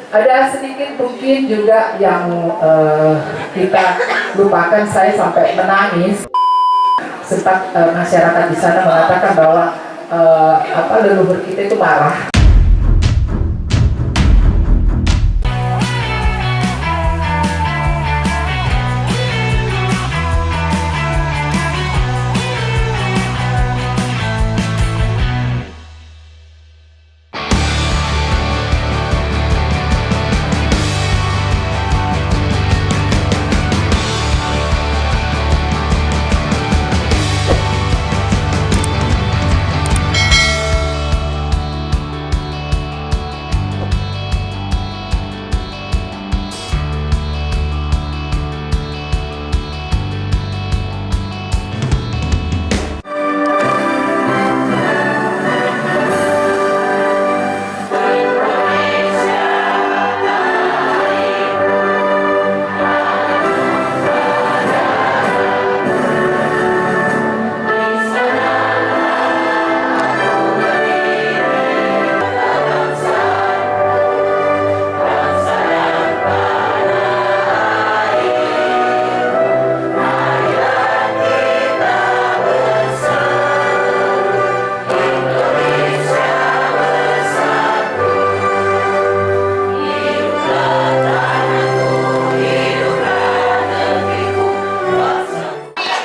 Ada sedikit mungkin juga yang kita lupakan, saya sampai menangis. Sebab masyarakat di sana mengatakan bahwa leluhur kita itu marah.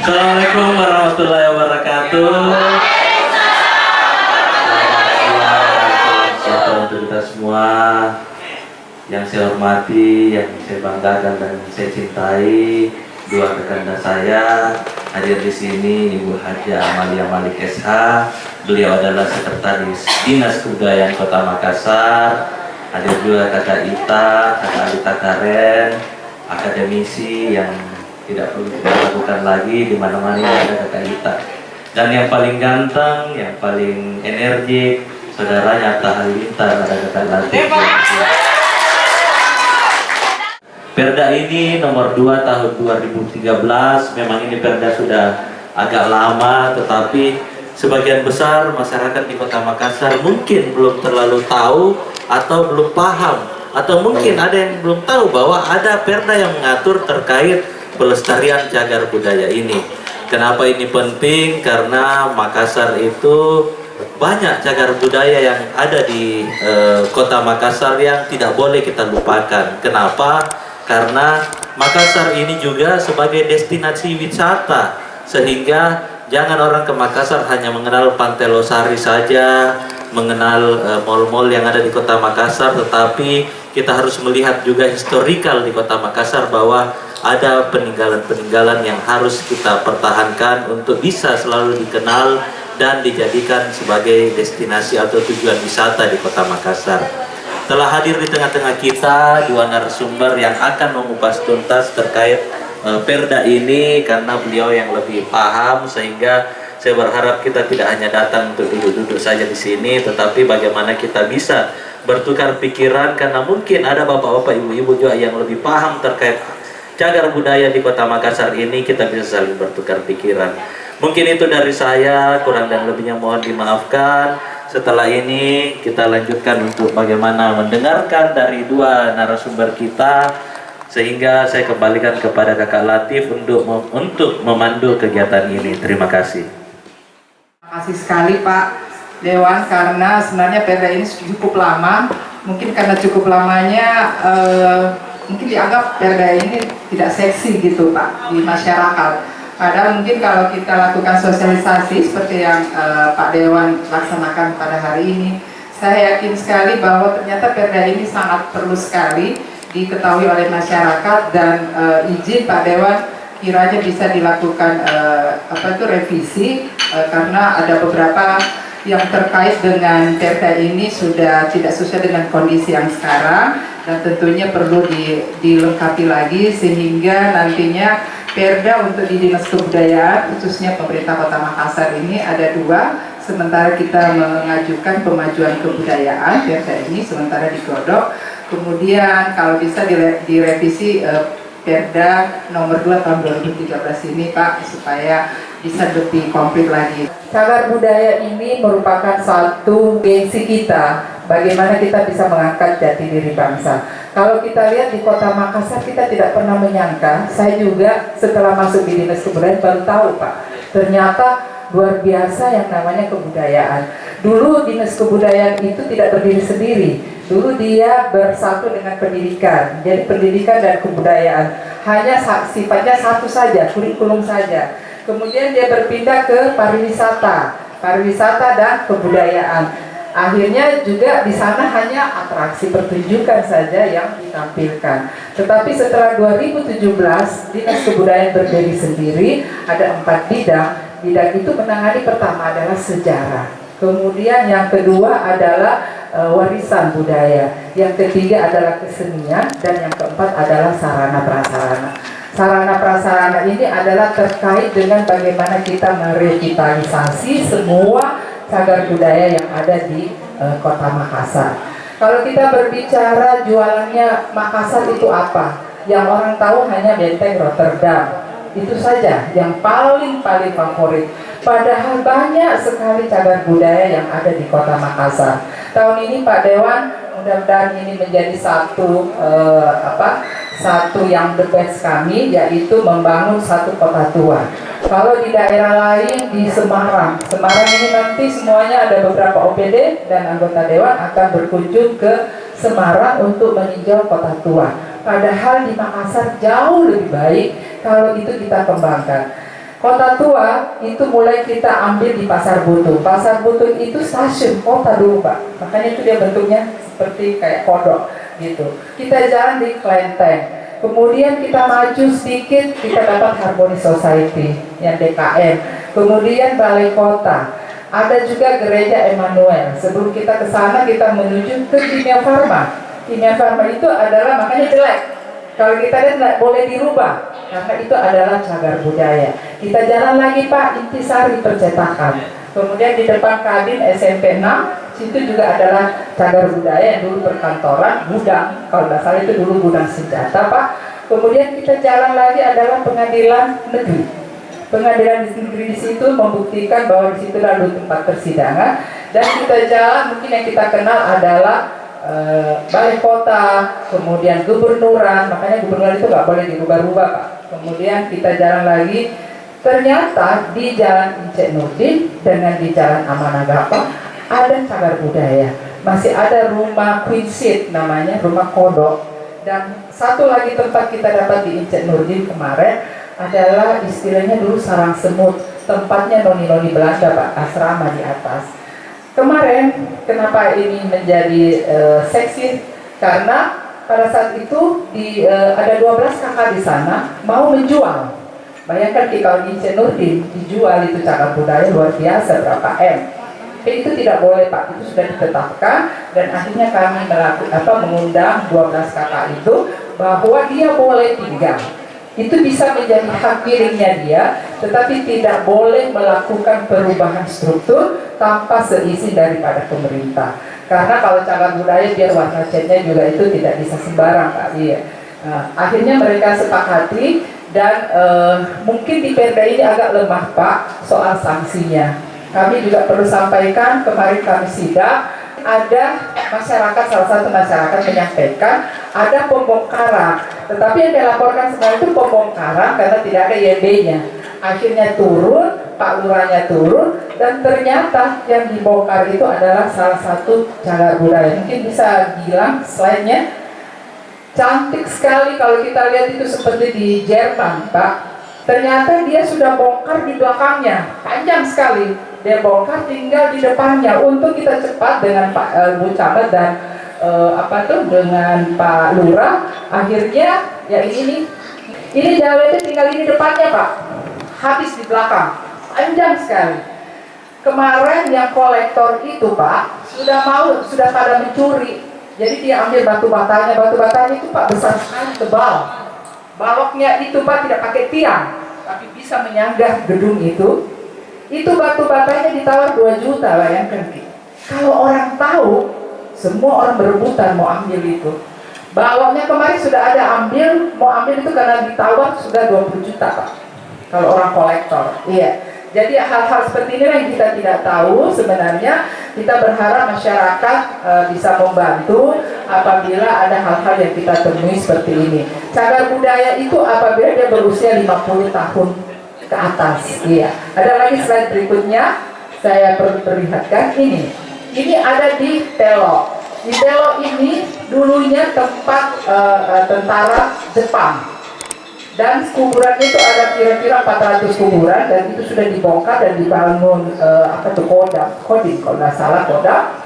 Assalamualaikum warahmatullahi wabarakatuh. Untuk kita semua yang saya hormati, yang saya banggakan dan saya cintai, dua rekan saya hadir di sini, Ibu Haja Amalia Malik SH. Beliau adalah Sekretaris Dinas Kebudayaan Kota Makassar. Hadir juga Kakak Ita, Kakak Alita Karen, akademisi yang tidak perlu kita lakukan lagi, di mana-mana ada Kakak Ita. Dan yang paling ganteng, yang paling energik, saudaranya Atta Halilintar, ada Kakak Latif. Perda ini nomor 2 tahun 2013. Memang ini perda sudah agak lama, tetapi sebagian besar masyarakat di Kota Makassar mungkin belum terlalu tahu atau belum paham, atau mungkin ada yang belum tahu bahwa ada perda yang mengatur terkait pelestarian cagar budaya ini. Kenapa ini penting? Karena Makassar itu banyak cagar budaya yang ada di Kota Makassar yang tidak boleh kita lupakan. Kenapa? Karena Makassar ini juga sebagai destinasi wisata, sehingga jangan orang ke Makassar hanya mengenal Pantai Losari saja, mengenal mal-mal yang ada di Kota Makassar, tetapi kita harus melihat juga historikal di Kota Makassar bahwa ada peninggalan-peninggalan yang harus kita pertahankan untuk bisa selalu dikenal dan dijadikan sebagai destinasi atau tujuan wisata di Kota Makassar. Telah hadir di tengah-tengah kita dua narasumber yang akan mengupas tuntas terkait perda ini, karena beliau yang lebih paham, sehingga saya berharap kita tidak hanya datang untuk duduk-duduk saja di sini, tetapi bagaimana kita bisa bertukar pikiran, karena mungkin ada bapak-bapak, ibu-ibu juga yang lebih paham terkait cagar budaya di Kota Makassar ini. Kita bisa saling bertukar pikiran. Mungkin itu dari saya, kurang dan lebihnya mohon dimaafkan. Setelah ini kita lanjutkan untuk bagaimana mendengarkan dari dua narasumber kita, sehingga saya kembalikan kepada Kakak Latif untuk memandu kegiatan ini. Terima kasih. Terima kasih sekali Pak Dewan, karena sebenarnya perda ini cukup lama. Mungkin karena cukup lamanya mungkin dianggap perda ini tidak seksi gitu Pak di masyarakat. Padahal mungkin kalau kita lakukan sosialisasi seperti yang Pak Dewan laksanakan pada hari ini, saya yakin sekali bahwa ternyata perda ini sangat perlu sekali diketahui oleh masyarakat, dan izin Pak Dewan kiranya bisa dilakukan revisi, karena ada beberapa yang terkait dengan perda ini sudah tidak sesuai dengan kondisi yang sekarang, dan tentunya perlu dilengkapi lagi, sehingga nantinya perda untuk di Dinas Kebudayaan khususnya pemerintah Kota Makassar ini ada dua. Sementara kita mengajukan pemajuan kebudayaan, perda ini sementara digodok. Kemudian kalau bisa direvisi perda nomor 2 tahun 2013 ini Pak, supaya bisa lebih komplit lagi. Cagar budaya ini merupakan satu gengsi kita bagaimana kita bisa mengangkat jati diri bangsa. Kalau kita lihat di Kota Makassar, kita tidak pernah menyangka, saya juga setelah masuk di Dinas Kebudayaan baru tahu Pak, ternyata luar biasa yang namanya kebudayaan. Dulu Dinas Kebudayaan itu tidak berdiri sendiri, dulu dia bersatu dengan pendidikan. Jadi pendidikan dan kebudayaan hanya sifatnya satu saja, kurikulum saja. Kemudian dia berpindah ke pariwisata dan kebudayaan. Akhirnya juga di sana hanya atraksi pertunjukan saja yang ditampilkan. Tetapi setelah 2017 Dinas Kebudayaan berdiri sendiri, ada 4 bidang. Bidang itu menangani pertama adalah sejarah. Kemudian yang kedua adalah warisan budaya. Yang ketiga adalah kesenian dan yang keempat adalah sarana prasarana. Sarana prasarana ini adalah terkait dengan bagaimana kita merevitalisasi semua cagar budaya yang ada di Kota Makassar. Kalau kita berbicara jualannya Makassar itu apa? Yang orang tahu hanya Benteng Rotterdam. Itu saja yang paling favorit. Padahal banyak sekali cagar budaya yang ada di Kota Makassar. Tahun ini Pak Dewan, mudah-mudahan ini menjadi satu yang the best kami, yaitu membangun satu kota tua. Kalau di daerah lain di Semarang ini nanti semuanya ada beberapa OPD dan anggota Dewan akan berkunjung ke Semarang untuk meninjau kota tua. Padahal di Makassar jauh lebih baik kalau itu kita kembangkan. Kota tua itu mulai kita ambil di Pasar Butuh. Pasar Butuh itu stasiun kota dulu Pak. Makanya itu dia bentuknya seperti kayak kodok gitu. Kita jalan di Klenteng. Kemudian kita maju sedikit, kita dapat Harmony Society yang DKM. Kemudian Balai Kota. Ada juga Gereja Emmanuel. Sebelum kita ke sana kita menuju ke Kimia Farma. Kimia Farma itu adalah makanya jelek. Kalau kita lihat tidak boleh dirubah karena itu adalah cagar budaya. Kita jalan lagi Pak, Intisari Percetakan. Kemudian di depan Kadin SMP 6, situ juga adalah cagar budaya yang dulu perkantoran, gudang. Kalau nggak salah itu dulu gudang senjata Pak. Kemudian kita jalan lagi adalah pengadilan negeri. Pengadilan negeri di situ membuktikan bahwa di situ lalu tempat persidangan. Dan kita jalan mungkin yang kita kenal adalah Balai Kota, kemudian gubernuran, makanya gubernuran itu nggak boleh dirubah-rubah Pak. Kemudian kita jalan lagi, ternyata di Jalan Incek Nurdin dengan di Jalan Amanagapa ada cagar budaya. Masih ada rumah Queen Seat namanya, rumah kodok. Dan satu lagi tempat kita dapat di Incek Nurdin kemarin adalah istilahnya dulu sarang semut, tempatnya noni-noni Belanda Pak, asrama di atas. Kemarin kenapa ini menjadi seksi? Karena pada saat itu ada 12 kakak di sana mau menjual. Bayangkan kalau di Incek Nurdin dijual itu cagar budaya luar biasa berapa M. Itu tidak boleh Pak, itu sudah ditetapkan dan akhirnya kami mengundang 12 kakak itu bahwa dia boleh tinggal. Itu bisa menjadi hak miliknya dia, tetapi tidak boleh melakukan perubahan struktur tanpa seizin daripada pemerintah. Karena kalau cagar budaya biar warna catnya juga itu tidak bisa sembarang Pak. Iya. Akhirnya mereka sepakati dan mungkin di Perda ini agak lemah Pak soal sanksinya. Kami juga perlu sampaikan, kemarin kami sidak, ada masyarakat, salah satu masyarakat menyampaikan ada pembongkaran, tetapi yang dilaporkan sebenarnya itu pembongkaran karena tidak ada YB-nya. Akhirnya turun, Pak Lurahnya turun, dan ternyata yang dibongkar itu adalah salah satu cagar budaya. Mungkin bisa bilang slide-nya cantik sekali kalau kita lihat itu seperti di Jerman Pak. Ternyata dia sudah bongkar di belakangnya, panjang sekali. Dia bongkar tinggal di depannya. Untuk kita cepat dengan Pak Bu Camat dan dengan Pak Lurah, akhirnya ya ini jalannya tinggal di depannya Pak, habis di belakang, panjang sekali. Kemarin yang kolektor itu Pak sudah pada mencuri. Jadi dia ambil batu batanya itu Pak besar sekali, tebal. Baloknya itu Pak tidak pakai tiang, tapi bisa menyanggah gedung itu. Itu batu batanya ditawar 2 juta, bayangkan. Kalau orang tahu, semua orang berebutan mau ambil itu. Baloknya kemarin sudah ada mau ambil itu karena ditawar sudah 20 juta Pak. Kalau orang kolektor, iya. Jadi hal-hal seperti ini yang kita tidak tahu sebenarnya. Kita berharap masyarakat bisa membantu apabila ada hal-hal yang kita temui seperti ini. Cagar budaya itu apabila dia berusia 50 tahun ke atas. Iya. Ada lagi slide berikutnya, saya perlihatkan ini. Ini ada di Telo. Di Telo ini dulunya tempat tentara Jepang. Dan kuburan itu ada kira-kira 400 kuburan, dan itu sudah dibongkar dan dibangun Kodim kalau nggak salah Kodam.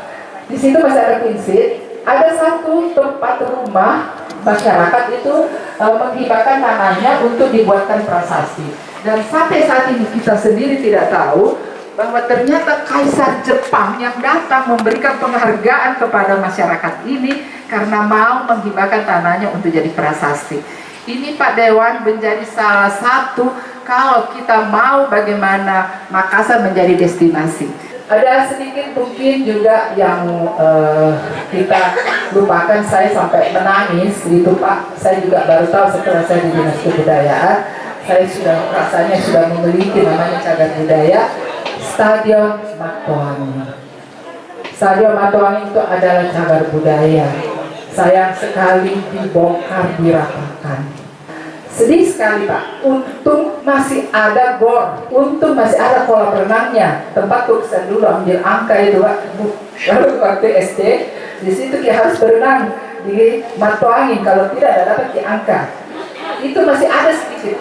Di situ masih ada kinsit. Ada satu tempat rumah masyarakat itu menghibahkan tanahnya untuk dibuatkan prasasti. Dan sampai saat ini kita sendiri tidak tahu bahwa ternyata Kaisar Jepang yang datang memberikan penghargaan kepada masyarakat ini karena mau menghibahkan tanahnya untuk jadi prasasti. Ini Pak Dewan menjadi salah satu kalau kita mau bagaimana Makassar menjadi destinasi. Ada sedikit mungkin juga yang kita lupakan, saya sampai menangis gitu Pak. Saya juga baru tahu setelah saya di Dinas Kebudayaan, saya sudah rasanya sudah memiliki namanya cagar budaya Stadion Matoangi. Stadion Matoangi itu adalah cagar budaya. Sayang sekali dibongkar, diratakan. Sedih sekali Pak, untung masih ada gor, untung masih ada kolam renangnya, tempat tulisan dulu ambil angka itu Pak, lalu waktu SD, di situ kita harus berenang di Matoangi, kalau tidak dapat di angka, itu masih ada sedikit.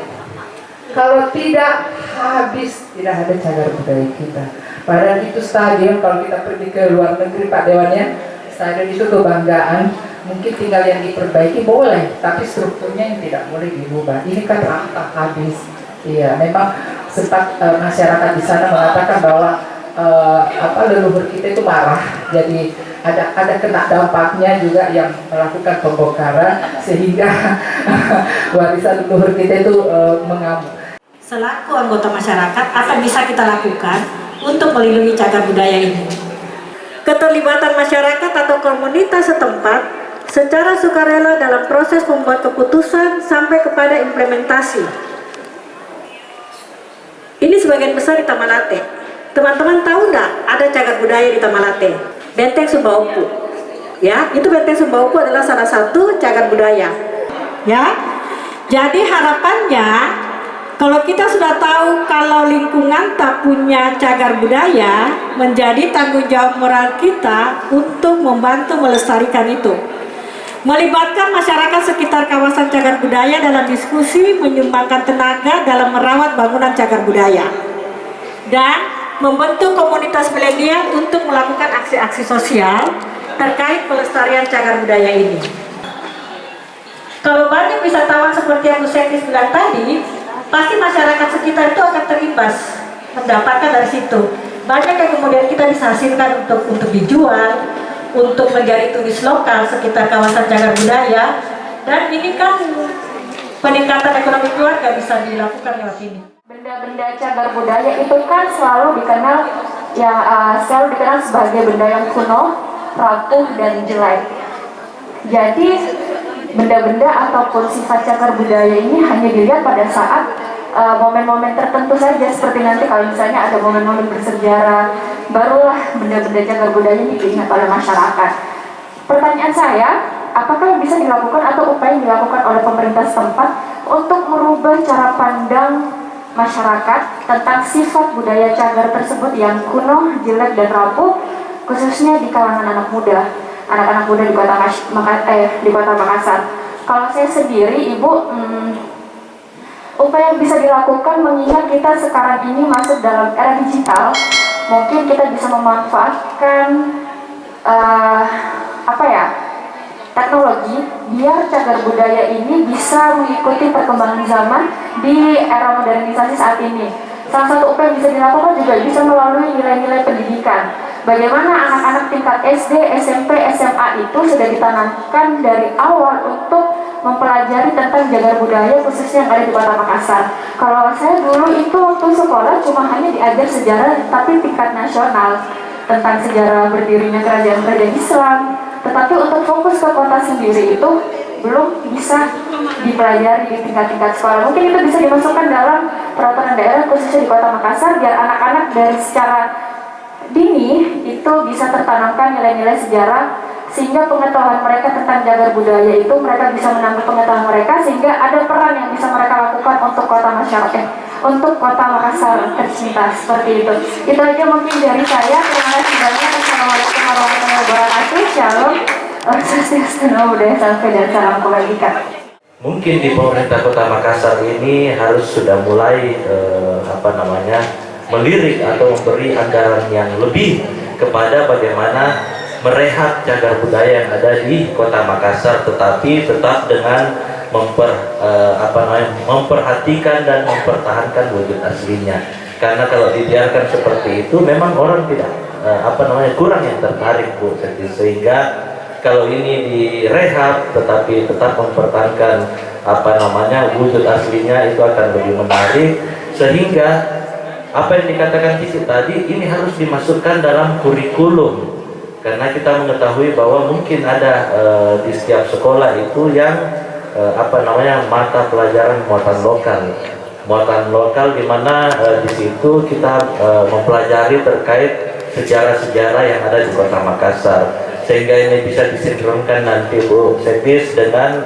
Kalau tidak habis, tidak ada cagar budaya kita. Padahal itu stadion, kalau kita pergi ke luar negeri Pak Dewan ya, stadion itu kebanggaan. Mungkin tinggal yang diperbaiki boleh, tapi strukturnya yang tidak boleh dirubah. Ini kan rata habis. Iya, memang sempat masyarakat di sana mengatakan bahwa leluhur kita itu marah. Jadi ada kena dampaknya juga yang melakukan pembongkaran sehingga warisan leluhur kita itu mengamuk. Selaku anggota masyarakat, apa yang bisa kita lakukan untuk melindungi cagar budaya ini? Keterlibatan masyarakat atau komunitas setempat secara sukarela dalam proses membuat keputusan sampai kepada implementasi. Ini sebagian besar di Tamalate. Teman-teman tahu nggak ada cagar budaya di Tamalate? Benteng Sumbaupu. Ya, itu Benteng Sumbaupu adalah salah satu cagar budaya. Ya, jadi harapannya kalau kita sudah tahu kalau lingkungan tak punya cagar budaya, menjadi tanggung jawab moral kita untuk membantu melestarikan itu. Melibatkan masyarakat sekitar kawasan cagar budaya dalam diskusi, menyumbangkan tenaga dalam merawat bangunan cagar budaya. Dan membentuk komunitas milenial untuk melakukan aksi-aksi sosial terkait pelestarian cagar budaya ini. Kalau banyak wisatawan seperti yang Bu Sekis bilang tadi, pasti masyarakat sekitar itu akan terimbas, mendapatkan dari situ. Banyak yang kemudian kita bisa hasilkan untuk dijual, untuk menjadi turis lokal sekitar kawasan cagar budaya, dan ini kan peningkatan ekonomi keluarga bisa dilakukan lewat ini. Benda-benda cagar budaya itu kan selalu dikenal sebagai benda yang kuno, rapuh dan jelek. Jadi benda-benda ataupun sifat cagar budaya ini hanya dilihat pada saat momen-momen tertentu saja, seperti nanti kalau misalnya ada momen-momen bersejarah, barulah benda-benda cagar budaya ini diingat oleh masyarakat. Pertanyaan saya, apakah yang bisa dilakukan atau upaya yang dilakukan oleh pemerintah setempat untuk merubah cara pandang masyarakat tentang sifat budaya cagar tersebut yang kuno, jelek dan rapuh, khususnya di kalangan anak muda di kota Makassar. Kalau saya sendiri, Ibu, upaya yang bisa dilakukan mengingat kita sekarang ini masuk dalam era digital, mungkin kita bisa memanfaatkan teknologi biar cagar budaya ini bisa mengikuti perkembangan zaman di era modernisasi saat ini. Salah satu upaya yang bisa dilakukan juga bisa melalui nilai-nilai pendidikan. Bagaimana anak-anak tingkat SD, SMP, SMA itu sudah ditanamkan dari awal untuk mempelajari tentang cagar budaya khususnya yang ada di Kota Makassar. Kalau saya dulu itu waktu sekolah cuma hanya diajar sejarah tapi tingkat nasional tentang sejarah berdirinya kerajaan Islam. Tetapi untuk fokus ke kota sendiri itu belum bisa dipelajari di tingkat-tingkat sekolah. Mungkin itu bisa dimasukkan dalam peraturan daerah khususnya di Kota Makassar biar anak-anak dari secara dini itu bisa tertanamkan nilai-nilai sejarah, sehingga pengetahuan mereka tentang jagar budaya itu mereka bisa menambah pengetahuan mereka, sehingga ada peran yang bisa mereka lakukan untuk kota masyarakat, untuk Kota Makassar tercinta. Seperti itu. Itu aja mungkin dari saya. Terima kasih banyak. Assalamualaikum warahmatullahi wabarakatuh. Shalom. Swastiastu, Namo Buddhaya, Salam dan salam kebajikan. Mungkin di pemerintah Kota Makassar ini harus sudah mulai melirik atau memberi anggaran yang lebih kepada bagaimana merehat cagar budaya yang ada di Kota Makassar, tetapi tetap dengan memperhatikan dan mempertahankan wujud aslinya. Karena kalau dibiarkan seperti itu, memang orang tidak kurang yang tertarik, Bu. Sehingga kalau ini direhab tetapi tetap mempertahankan wujud aslinya, itu akan lebih menarik. Sehingga apa yang dikatakan Cici tadi ini harus dimasukkan dalam kurikulum, karena kita mengetahui bahwa mungkin ada di setiap sekolah itu yang mata pelajaran muatan lokal di mana di situ kita mempelajari terkait sejarah-sejarah yang ada di Kota Makassar, sehingga ini bisa disinkronkan nanti Bu Sekdis dengan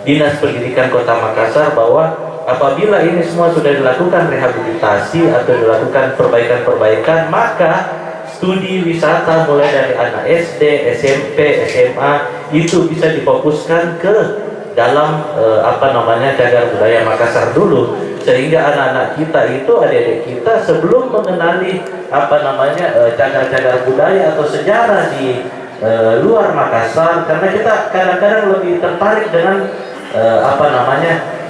Dinas Pendidikan Kota Makassar, bahwa apabila ini semua sudah dilakukan rehabilitasi atau dilakukan perbaikan-perbaikan, maka studi wisata mulai dari anak SD, SMP, SMA itu bisa difokuskan ke dalam cagar budaya Makassar dulu, sehingga anak-anak kita itu, adik-adik kita sebelum mengenali cagar-cagar budaya atau sejarah di luar Makassar, karena kita kadang-kadang lebih tertarik dengan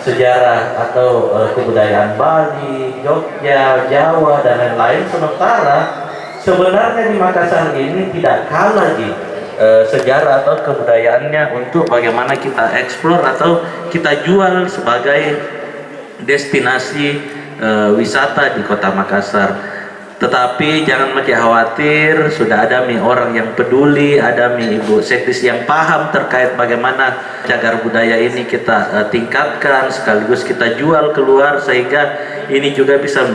sejarah atau kebudayaan Bali, Jogja, Jawa dan lain-lain, sementara sebenarnya di Makassar ini tidak kalah di sejarah atau kebudayaannya untuk bagaimana kita eksplor atau kita jual sebagai destinasi wisata di Kota Makassar. Tetapi jangan makin khawatir, sudah ada orang yang peduli, ada Ibu Sekdis yang paham terkait bagaimana cagar budaya ini kita tingkatkan sekaligus kita jual keluar, sehingga ini juga bisa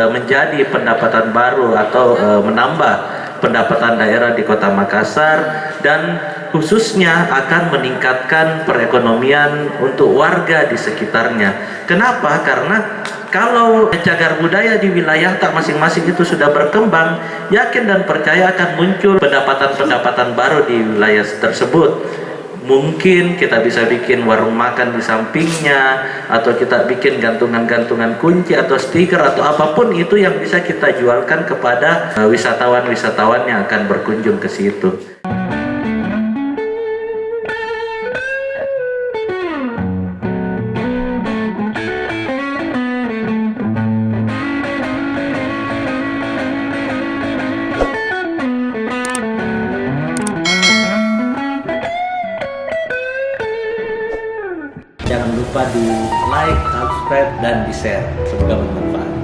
menjadi pendapatan baru atau menambah pendapatan daerah di Kota Makassar, dan khususnya akan meningkatkan perekonomian untuk warga di sekitarnya. Kenapa? Karena kalau cagar budaya di wilayah tak masing-masing itu sudah berkembang, yakin dan percaya akan muncul pendapatan-pendapatan baru di wilayah tersebut. Mungkin kita bisa bikin warung makan di sampingnya, atau kita bikin gantungan-gantungan kunci atau stiker atau apapun itu yang bisa kita jualkan kepada wisatawan-wisatawan yang akan berkunjung ke situ. Jangan lupa di like, subscribe, dan di share. Semoga bermanfaat.